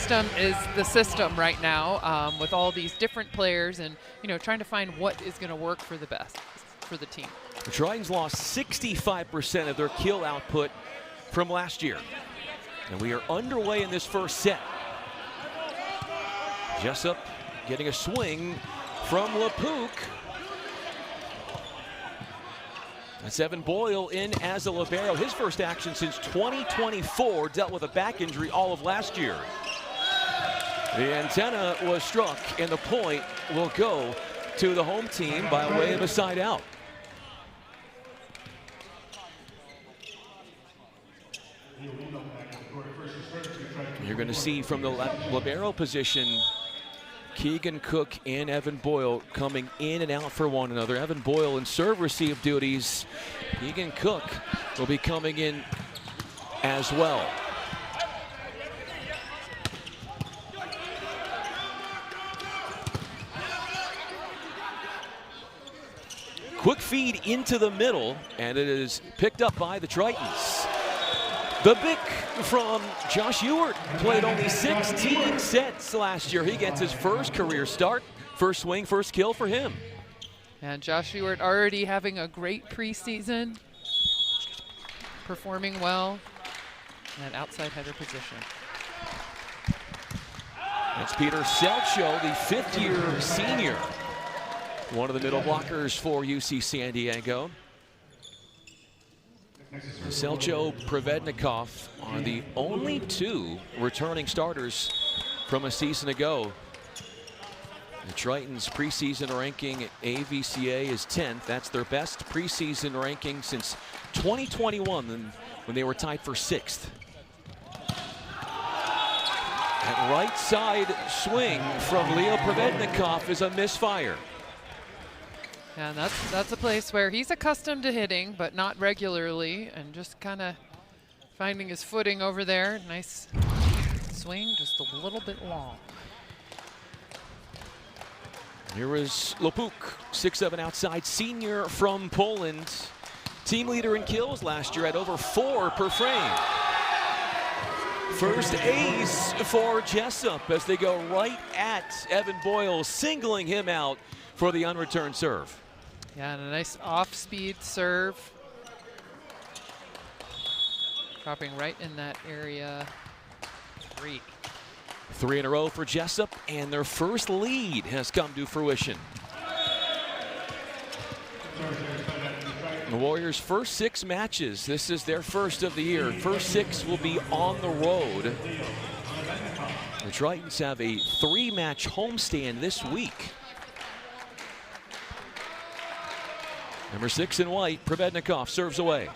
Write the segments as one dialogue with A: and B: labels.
A: system is the system right now, with all these different players and, trying to find what is going to work for the best for the team.
B: The Tritons lost 65% of their kill output from last year. And we are underway in this first set. Jessup getting a swing from LaPook. That's Evan Boyle in as a libero. His first action since 2024, dealt with a back injury all of last year. The antenna was struck, and the point will go to the home team by way of a side out. You're going to see from the libero position, Keegan Cook and Evan Boyle coming in and out for one another. Evan Boyle in serve receive duties. Keegan Cook will be coming in as well. Quick feed into the middle, and it is picked up by the Tritons. The big from Josh Ewart played only 16 sets last year. He gets his first career start. First swing, first kill for him.
A: And Josh Ewart already having a great preseason, performing well in that outside header position.
B: That's Peter Selcho, the fifth-year senior. One of the middle blockers for UC San Diego. Selcho, Provednikov are the only two returning starters from a season ago. The Tritons' preseason ranking at AVCA is 10th. That's their best preseason ranking since 2021 when they were tied for 6th. That right side swing from Leo Provednikov is a misfire.
A: And that's a place where he's accustomed to hitting, but not regularly, and just kind of finding his footing over there. Nice swing, just a little bit long.
B: Here is LaPook, 6'7" outside senior from Poland. Team leader in kills last year at over 4 per frame. First ace for Jessup as they go right at Evan Boyle, singling him out for the unreturned serve.
A: Yeah, and a nice off-speed serve. Dropping right in that area. 3.
B: 3 in a row for Jessup, and their first lead has come to fruition. The Warriors' first 6 matches, this is their first of the year. First 6 will be on the road. The Tritons have a 3-match homestand this week. Number 6 in white, Provednikov serves away.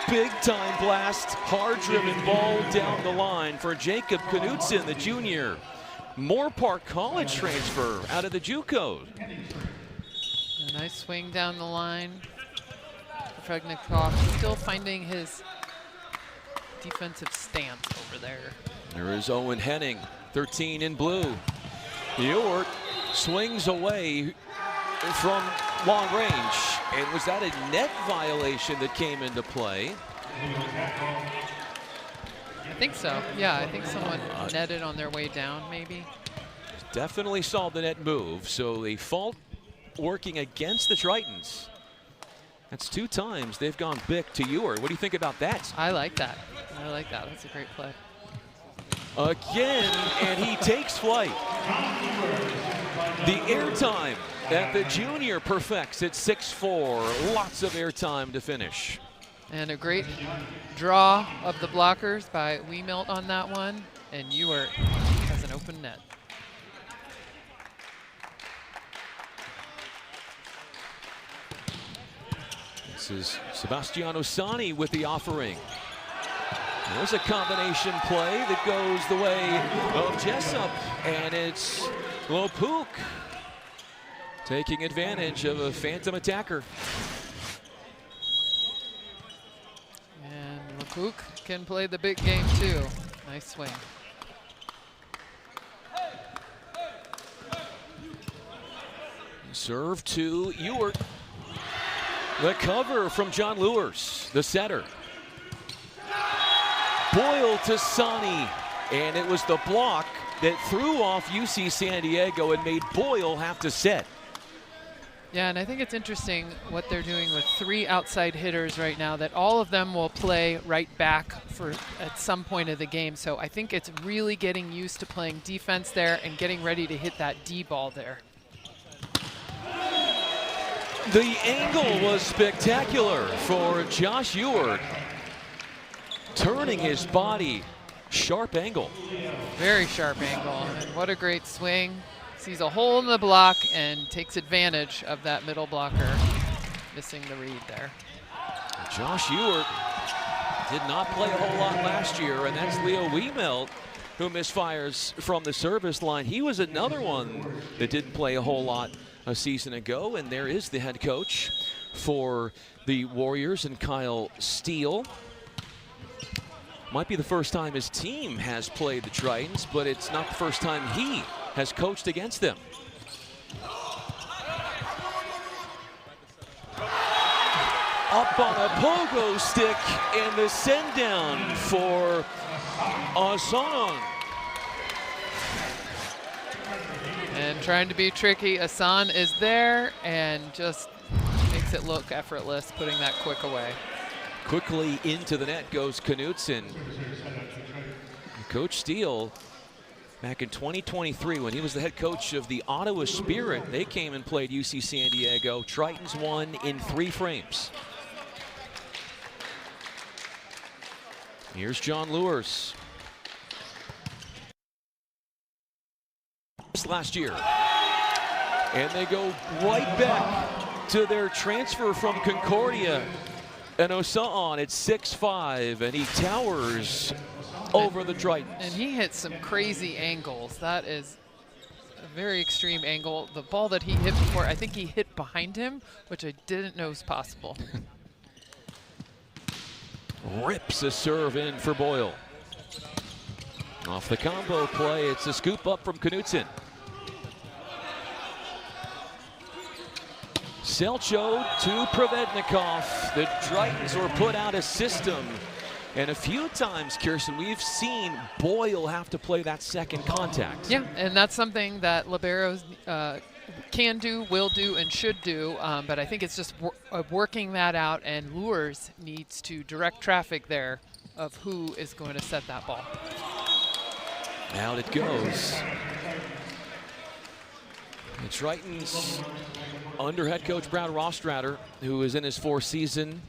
B: Big time blast, hard driven ball down the line for Jacob Knudsen, the junior. Moore Park College transfer out of the JUCO.
A: A nice swing down the line. Provednikov still finding his defensive stance over there.
B: There is Owen Henning, 13 in blue. Ewart swings away from long range. And was that a net violation that came into play?
A: I think so. Yeah, I think someone netted on their way down, maybe.
B: Definitely saw the net move. So a fault working against the Tritons. That's 2 times they've gone big to Ewart. What do you think about that?
A: I like that. I like that. That's a great play.
B: Again, and he takes flight. The airtime that the junior perfects at 6'4". Lots of airtime to finish.
A: And a great draw of the blockers by Wiemelt on that one. And Ewart has an open net.
B: This is Sebastiano Sani with the offering. There's a combination play that goes the way of Jessup, and it's LaPook taking advantage of a phantom attacker.
A: And LaPook can play the big game too. Nice swing.
B: Serve to Ewart. The cover from John Lewers, the setter. Boyle to Sani, and it was the block that threw off UC San Diego and made Boyle have to set.
A: Yeah, and I think it's interesting what they're doing with 3 outside hitters right now, that all of them will play right back for at some point of the game. So I think it's really getting used to playing defense there and getting ready to hit that D ball there.
B: The angle was spectacular for Josh Ewart, turning his body, sharp angle.
A: Very sharp angle, and what a great swing. Sees a hole in the block and takes advantage of that middle blocker, missing the read there.
B: Josh Ewart did not play a whole lot last year, and that's Leo Wiemelt who misfires from the service line. He was another one that didn't play a whole lot a season ago, and there is the head coach for the Warriors, and Kyle Steele. Might be the first time his team has played the Tritons, but it's not the first time he has coached against them. Up on a pogo stick, and the send down for Asan.
A: And trying to be tricky, Asan is there and just makes it look effortless, putting that quick away.
B: Quickly into the net goes Knudsen. Coach Steele, back in 2023, when he was the head coach of the Ottawa Spirit, they came and played UC San Diego. Tritons won in 3 frames. Here's John Lewis. Last year. And they go right back to their transfer from Concordia. And Osaan at 6'5", and he towers over the Tritons.
A: And he hits some crazy angles. That is a very extreme angle. The ball that he hit before, I think he hit behind him, which I didn't know was possible.
B: Rips a serve in for Boyle. Off the combo play, it's a scoop up from Knudsen. Selcho to Provednikov. The Tritons were put out of system. And a few times, Kirsten, we've seen Boyle have to play that second contact.
A: Yeah, and that's something that liberos can do, will do, and should do. But I think it's just working that out, and Lures needs to direct traffic there of who is going to set that ball.
B: Out it goes. The Tritons under head coach Brad Rostratter, who is in his 4th season,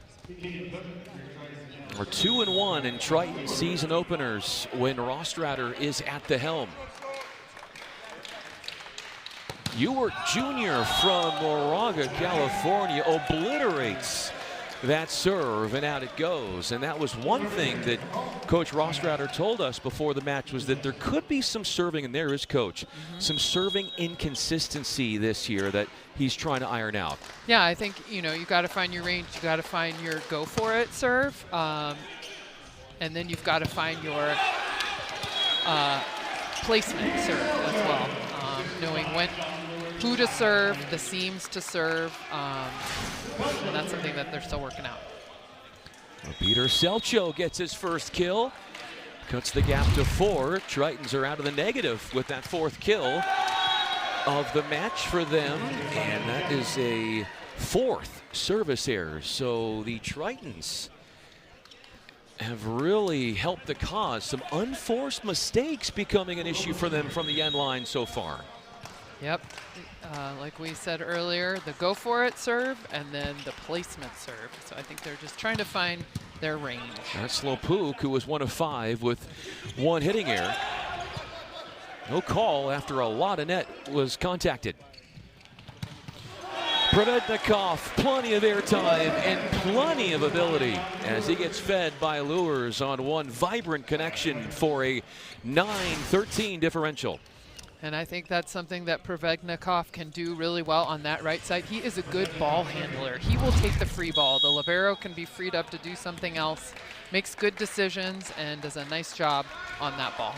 B: are 2-1 in Triton season openers when Rostratter is at the helm. Ewart Jr. from Moraga, California, obliterates that serve, and out it goes. And that was one thing that Coach Rostratter told us before the match, was that there could be some serving, and there is, Coach, some serving inconsistency this year that he's trying to iron out.
A: Yeah, I think, you know, you got to find your range, you got to find your go for it serve, and then you've got to find your placement serve as well, knowing who to serve, the seams to serve, and that's something that they're still working out.
B: Well, Peter Selcho gets his first kill, cuts the gap to 4. Tritons are out of the negative with that 4th kill of the match for them, and that is a 4th service error. So the Tritons have really helped the cause. Some unforced mistakes becoming an issue for them from the end line so far.
A: Yep, like we said earlier, the go for it serve and then the placement serve. So I think they're just trying to find their range.
B: That's Slopuk, who was 1 of 5 with 1 hitting error. No call after a lot of net was contacted. Provednikov, plenty of airtime and plenty of ability as he gets fed by Lures on one vibrant connection for a 9-13 differential.
A: And I think that's something that Provednikov can do really well on that right side. He is a good ball handler. He will take the free ball. The libero can be freed up to do something else, makes good decisions, and does a nice job on that ball.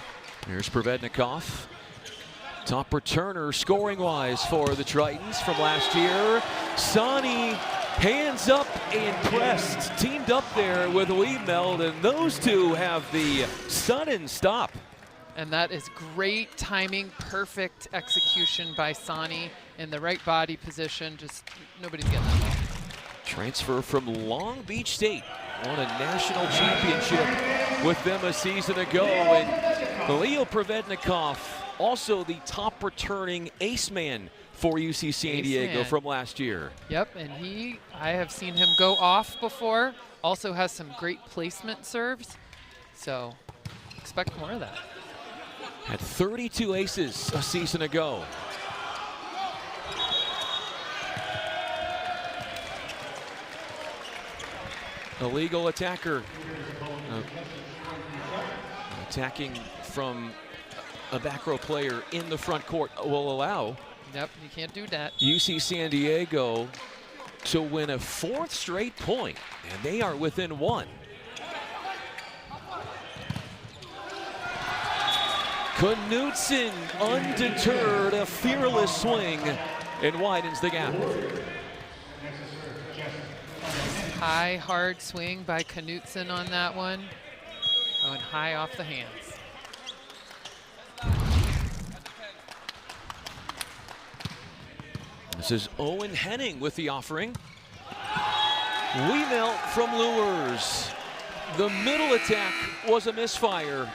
B: Here's Provednikov. Top returner scoring-wise for the Tritons from last year. Sani Hands up and pressed, teamed up there with Weemeld, and those two have the sudden stop.
A: And that is great timing, perfect execution by Sani in the right body position. Just nobody's getting that ball.
B: Transfer from Long Beach State, won a national championship with them a season ago. And Leo Provednikov, also the top returning ace man for UC San Diego from last year.
A: Yep, and I have seen him go off before. Also has some great placement serves. So expect more of that.
B: Had 32 aces a season ago. Illegal attacker. Attacking from a back row player in the front court will allow.
A: Yep, you can't do that.
B: UC San Diego to win a 4th straight point, and they are within 1. Knutson undeterred, a fearless swing, and widens the gap.
A: High, hard swing by Knutson on that one. Going high off the hands.
B: This is Owen Henning with the offering. Weemelt from Lures. The middle attack was a misfire.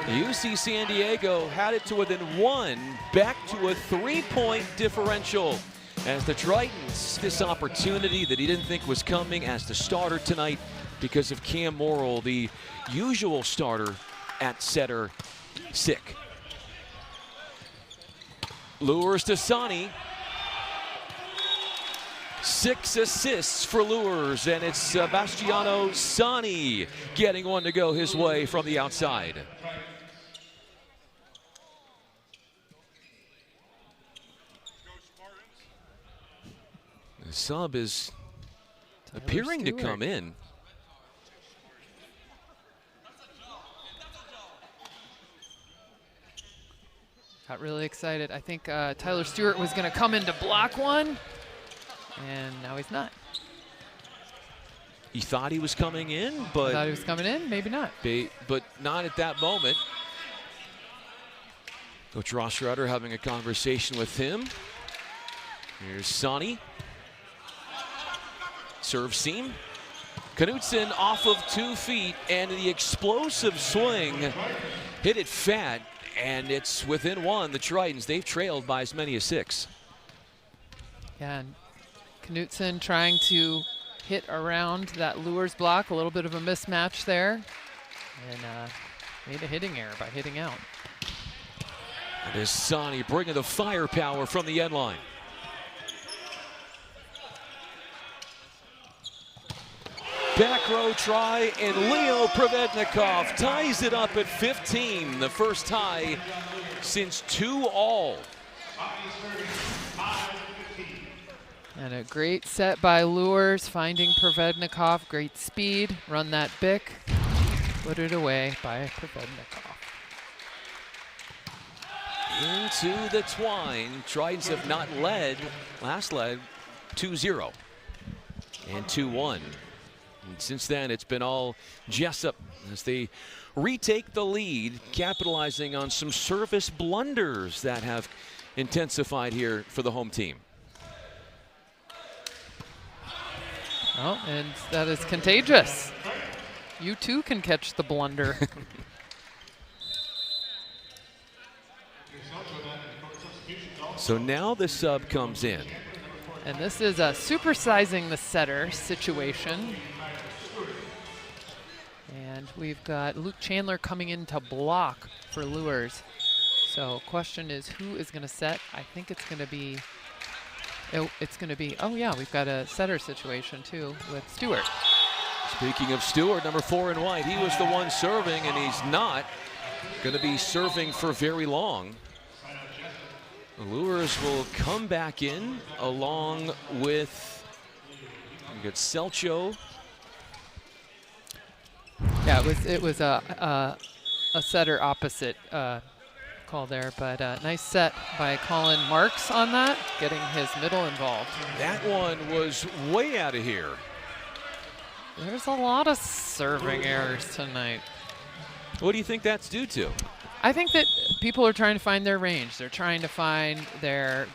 B: UC San Diego had it to within 1, back to a 3-point differential. As the Tritons, this opportunity that he didn't think was coming as the starter tonight because of Cam Morrill, the usual starter at setter, sick. Lures to Sani. 6 assists for Lures, and it's Sebastiano Sani getting one to go his way from the outside. The sub is appearing to come in.
A: Got really excited. I think Tyler Stewart was going to come in to block one, and now he's not.
B: He thought he was coming in, but
A: thought he was coming in, maybe not.
B: But not at that moment. Coach Ross Rutter having a conversation with him. Here's Sani. Serve seam. Knutson off of 2 feet, and the explosive swing hit it fat, and it's within 1. The Tritons, they've trailed by as many as 6.
A: Yeah, and Knutson trying to hit around that Lures block, a little bit of a mismatch there, and made a hitting error by hitting out.
B: It is Sani bringing the firepower from the end line. Back row try, and Leo Provednikov ties it up at 15, the first tie since 2-all.
A: And a great set by Lures, finding Provednikov, great speed, run that bick, put it away by Provednikov.
B: Into the twine. Tritons have not led, last led 2-0 and 2-1. And since then, it's been all Jessup as they retake the lead, capitalizing on some service blunders that have intensified here for the home team.
A: Oh, and that is contagious. You too can catch the blunder.
B: So now the sub comes in.
A: And this is a supersizing the setter situation. And we've got Luke Chandler coming in to block for Lures. So question is, who is going to set? I think it's going to be, oh yeah, we've got a setter situation too with Stewart.
B: Speaking of Stewart, number 4 in white, he was the one serving, and he's not going to be serving for very long. The Lures will come back in along with, we got Selcho.
A: Yeah, it was a setter opposite call there, but nice set by Colin Marks on that, getting his middle involved.
B: That one was way out of here.
A: There's a lot of serving errors tonight.
B: What do you think that's due to?
A: I think that people are trying to find their range. They're trying to find their,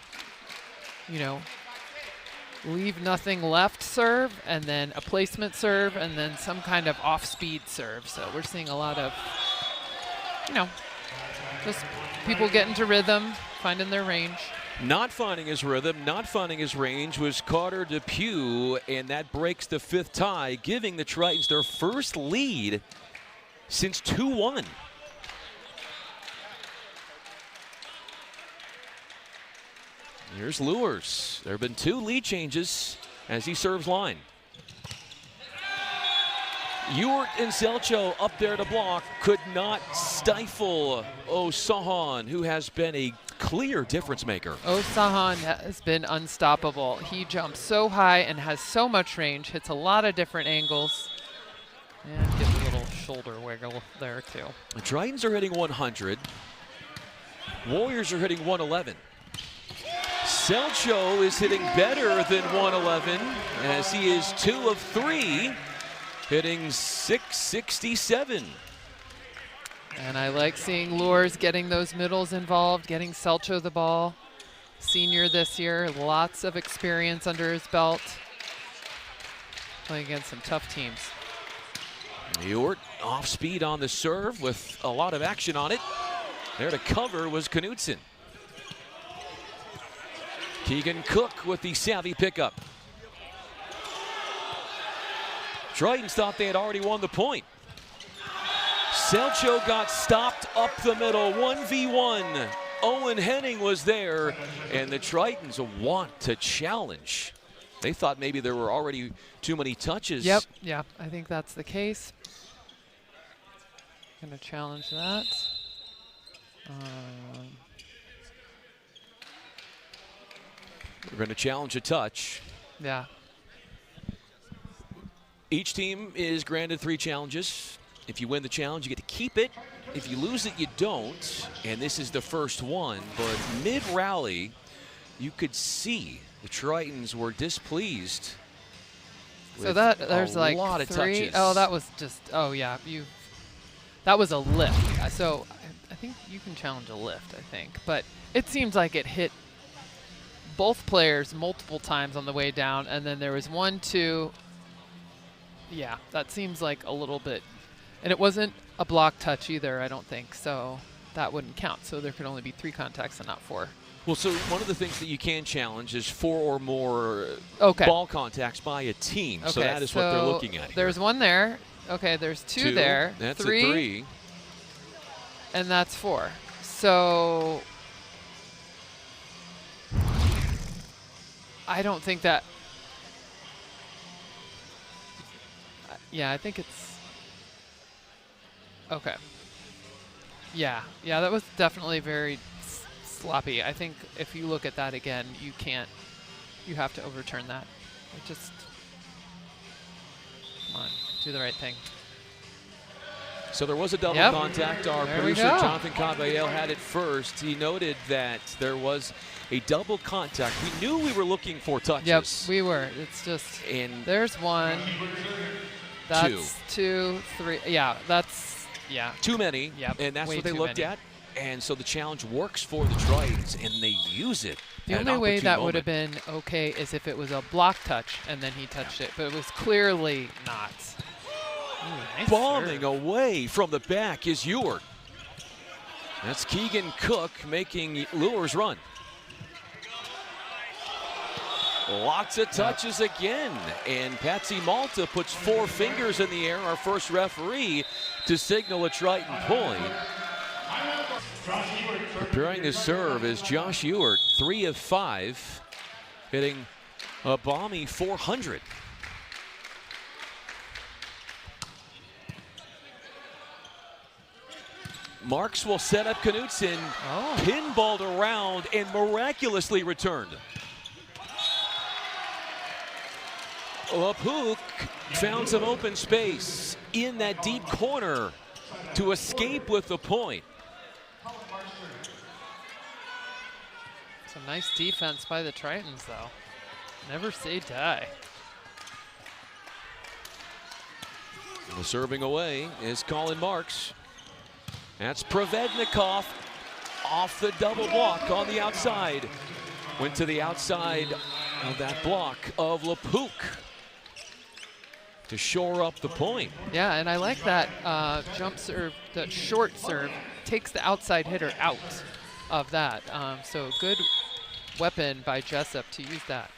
A: leave nothing left serve, and then a placement serve, and then some kind of off-speed serve. So we're seeing a lot of, just people getting to rhythm, finding their range.
B: Not finding his rhythm, not finding his range was Carter Depew, and that breaks the 5th tie, giving the Tritons their first lead since 2-1. Here's Lures. There have been 2 lead changes as he serves line. Ewart and Selcho up there to block, could not stifle Osahan, who has been a clear difference maker.
A: Osahan has been unstoppable. He jumps so high and has so much range, hits a lot of different angles, and gives a little shoulder wiggle there too.
B: The Tritons are hitting 100. Warriors are hitting 111. Selcho is hitting better than 111 as he is 2 of 3, hitting 667.
A: And I like seeing Lures getting those middles involved, getting Selcho the ball. Senior this year, lots of experience under his belt, playing against some tough teams.
B: Ewart off speed on the serve with a lot of action on it. There to cover was Knudsen. Keegan Cook with the savvy pickup. Tritons thought they had already won the point. Selcho got stopped up the middle, 1v1. Owen Henning was there, and the Tritons want to challenge. They thought maybe there were already too many touches.
A: Yep, yeah, I think that's the case. Gonna challenge that.
B: We're going to challenge a touch.
A: Yeah.
B: Each team is granted 3 challenges. If you win the challenge, you get to keep it. If you lose it, you don't. And this is the first one. But mid-rally, you could see the Tritons were displeased.
A: So there's like
B: a lot of
A: 3.
B: touches.
A: Oh, that was just, oh yeah, that was a lift. So I think you can challenge a lift, I think. But it seems like it hit both players multiple times on the way down, and then there was 1, 2. Yeah, that seems like a little bit. And it wasn't a block touch either, I don't think. So that wouldn't count. So there could only be 3 contacts and not 4.
B: Well, so one of the things that you can challenge is 4 or more ball contacts by a team.
A: Okay,
B: so that is what they're looking at here.
A: There's 1 there. Okay, there's 2 there.
B: That's
A: 3.
B: a 3.
A: And that's 4. So I don't think that. Yeah, I think it's. Okay. Yeah, that was definitely very sloppy. I think if you look at that again, you have to overturn that. Come on, do the right thing.
B: So there was a double contact. Our producer, Jonathan Caballel, had it first. He noted that there was a double contact. We knew we were looking for touches.
A: Yep, we were. It's just, there's 1. That's 2, 3. Yeah, that's,
B: too many.
A: Yep,
B: and that's what they looked at. And so the challenge works for the Tritons, and they use it.
A: The only way that would have been okay is if it was a block touch and then he touched it, but it was clearly not. Ooh, nice
B: bombing
A: serve.
B: Away from the back is Ewart. That's Keegan Cook making Lures run. Lots of touches again, and Patsy Malta puts 4 fingers in the air, our first referee, to signal a Triton point. Preparing to serve is Josh Ewart, 3 of 5, hitting a balmy 400. Marks will set up Knudsen, pinballed around and miraculously returned. Lapuk found some open space in that deep corner to escape with the point.
A: Some nice defense by the Tritons, though. Never say die.
B: The serving away is Colin Marks. That's Provednikov off the double block on the outside. Went to the outside of that block of LePook to shore up the point.
A: Yeah, and I like that jump serve, that short serve takes the outside hitter out of that. So good weapon by Jessup to use that.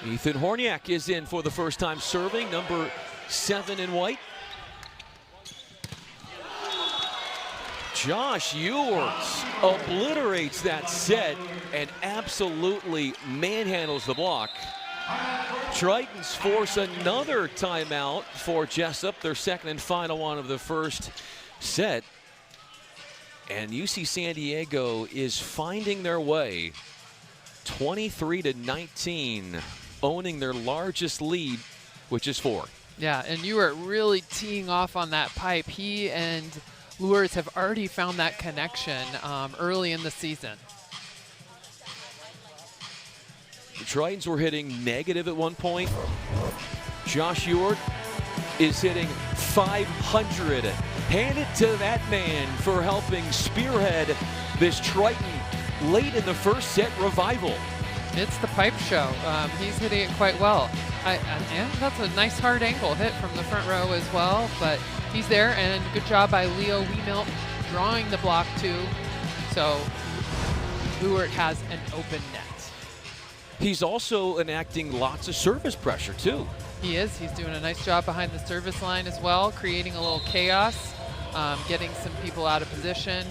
B: Ethan Horniak is in for the first time serving, number 7 in white. Josh Ewart obliterates that set and absolutely manhandles the block. Tritons force another timeout for Jessup, their second and final one of the first set. And UC San Diego is finding their way 23-19, owning their largest lead, which is 4.
A: Yeah, and you are really teeing off on that pipe. He and Luers have already found that connection early in the season.
B: The Tritons were hitting negative at one point. Josh Ewart is hitting 500. Hand it to that man for helping spearhead this Triton late in the first set revival.
A: It's the pipe show. He's hitting it quite well. And that's a nice hard angle hit from the front row as well, but he's there, and good job by Leo Wiemilk drawing the block too. So Ewart has an open net.
B: He's also enacting lots of service pressure too.
A: He is. He's doing a nice job behind the service line as well, creating a little chaos, getting some people out of position,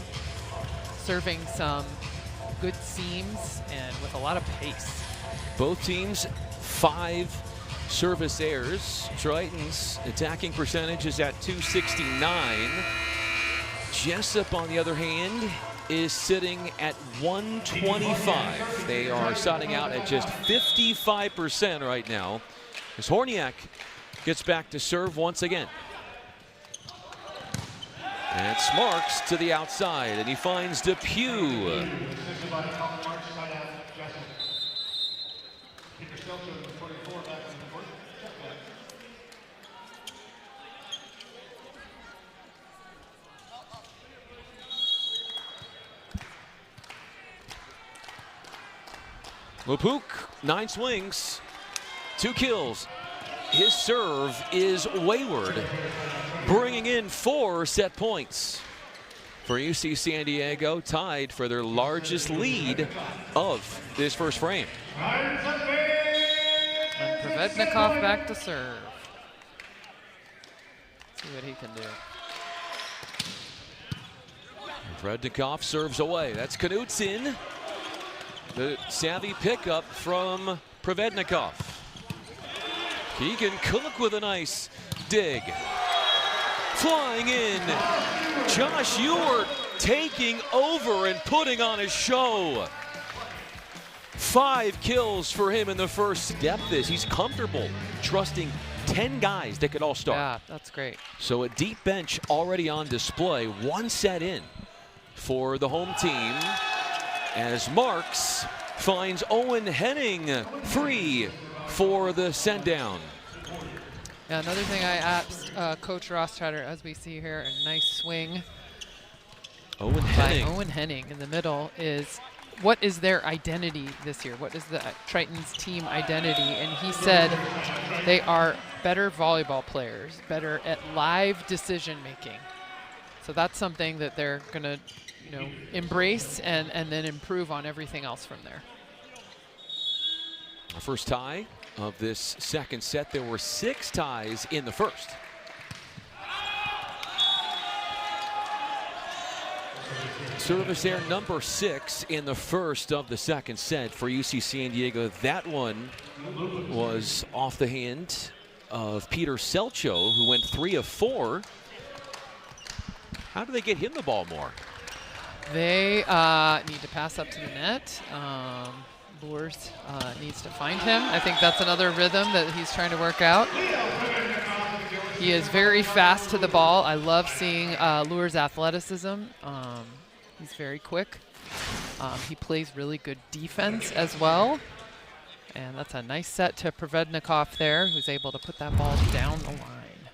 A: serving some good seams, and with a lot of pace.
B: Both teams 5 service errors. Tritons attacking percentage is at .269. Jessup, on the other hand, is sitting at 125. They are starting out at just 55% right now, as Horniak gets back to serve once again. That's Marks to the outside, and he finds Depew. LePook, 9 swings, 2 kills. His serve is wayward, bringing in 4 set points for UC San Diego, tied for their largest lead of this first frame.
A: And Provednikov back to serve. Let's see what he can do.
B: Provednikov serves away. That's Knudsen. The savvy pickup from Provednikov. Keegan Cook with a nice dig. Flying in, Josh Ewart taking over and putting on a show. 5 kills for him in the first step. He's comfortable trusting 10 guys that could all start.
A: Yeah, that's great.
B: So a deep bench already on display. 1 set in for the home team, as Marks finds Owen Henning free for the send down.
A: Yeah, another thing I asked Coach Rostratter, as we see here, a nice swing
B: Owen
A: by
B: Henning.
A: Owen Henning in the middle, is what is their identity this year? What is the Tritons team identity? And he said they are better volleyball players, better at live decision making. So that's something that they're going to, embrace and then improve on everything else from there.
B: Our first tie of this second set. There were 6 ties in the first. Service error number 6 in the first of the second set for UC San Diego. That one was off the hand of Peter Selcho, who went 3 of 4. How do they get him the ball more?
A: They need to pass up to the net. Luers needs to find him. I think that's another rhythm that he's trying to work out. He is very fast to the ball. I love seeing Luers' athleticism. He's very quick. He plays really good defense as well. And that's a nice set to Provednikov there, who's able to put that ball down the line.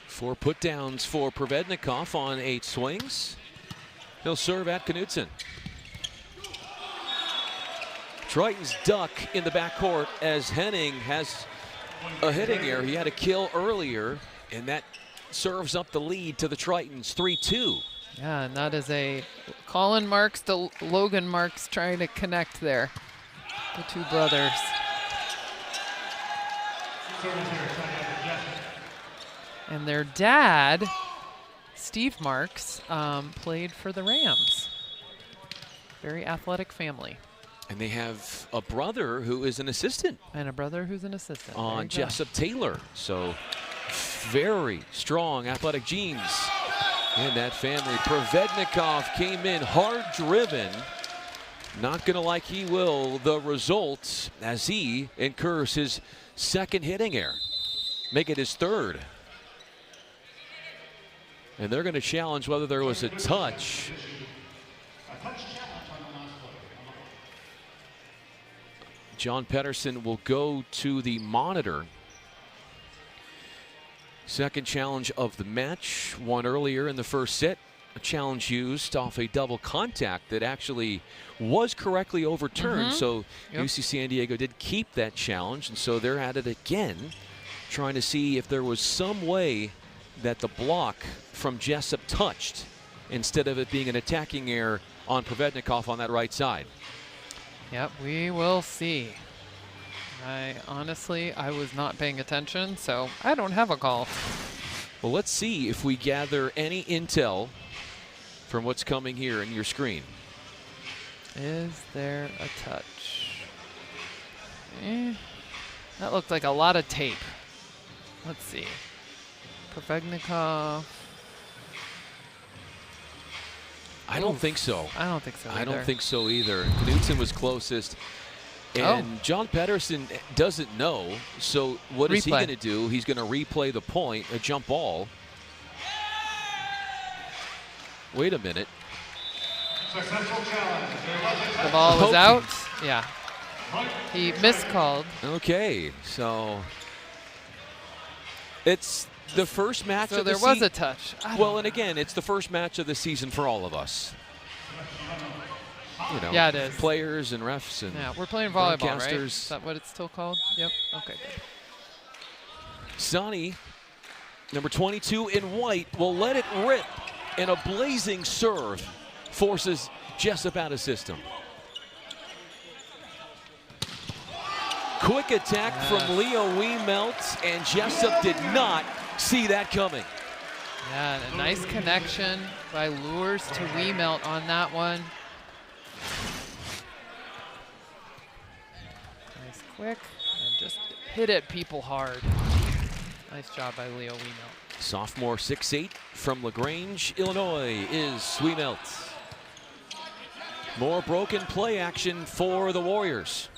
B: 4 put downs for Provednikov on 8 swings. He'll serve at Knudsen. Triton's duck in the backcourt as Henning has a hitting error. He had a kill earlier, and that serves up the lead to the Tritons, 3-2.
A: Yeah, and that is a Colin Marks to Logan Marks trying to connect there. The two brothers. And their dad, Steve Marks, played for the Rams. Very athletic family.
B: And they have a brother who is an assistant.
A: And a brother who's an assistant.
B: On Jessup Taylor. So very strong athletic genes in that family. Provednikov came in hard driven. Not going to like he will the result as he incurs his second hitting error. Make it his third. And they're going to challenge whether there was a touch. John Pedersen will go to the monitor. Second challenge of the match, one earlier in the first set. A challenge used off a double contact that actually was correctly overturned. So UC San Diego did keep that challenge, and so they're at it again, trying to see if there was some way that the block from Jessup touched instead of it being an attacking error on Provednikov on that right side.
A: Yep, we will see. Honestly, I was not paying attention, so I don't have a call.
B: Well, let's see if we gather any intel from what's coming here in your screen.
A: Is there a touch? That looked like a lot of tape. Let's see. Provednikov.
B: I don't think so.
A: I don't think so either.
B: I don't think so either. Knudsen was closest. And John Pedersen doesn't know. So what is he going to do? He's going to replay the point, a jump ball. Wait a minute.
A: The ball was out. Yeah. He miscalled.
B: Okay, so it's the first match of the season.
A: So there was a touch.
B: Well, and again, it's the first match of the season for all of us. You know,
A: yeah, it is.
B: Players and refs and
A: we're playing volleyball, right? Is that what it's still called? Yep. Okay, good.
B: Sonny, number 22 in white, will let it rip, and a blazing serve forces Jessup out of system. Quick attack from Leo Wiemelt, and Jessup did not see that coming.
A: Yeah, a nice connection by Lures to Wiemelt on that one. Nice quick, and just hit at people hard. Nice job by Leo Wiemelt.
B: Sophomore 6'8" from LaGrange, Illinois is Wiemelt. More broken play action for the Warriors.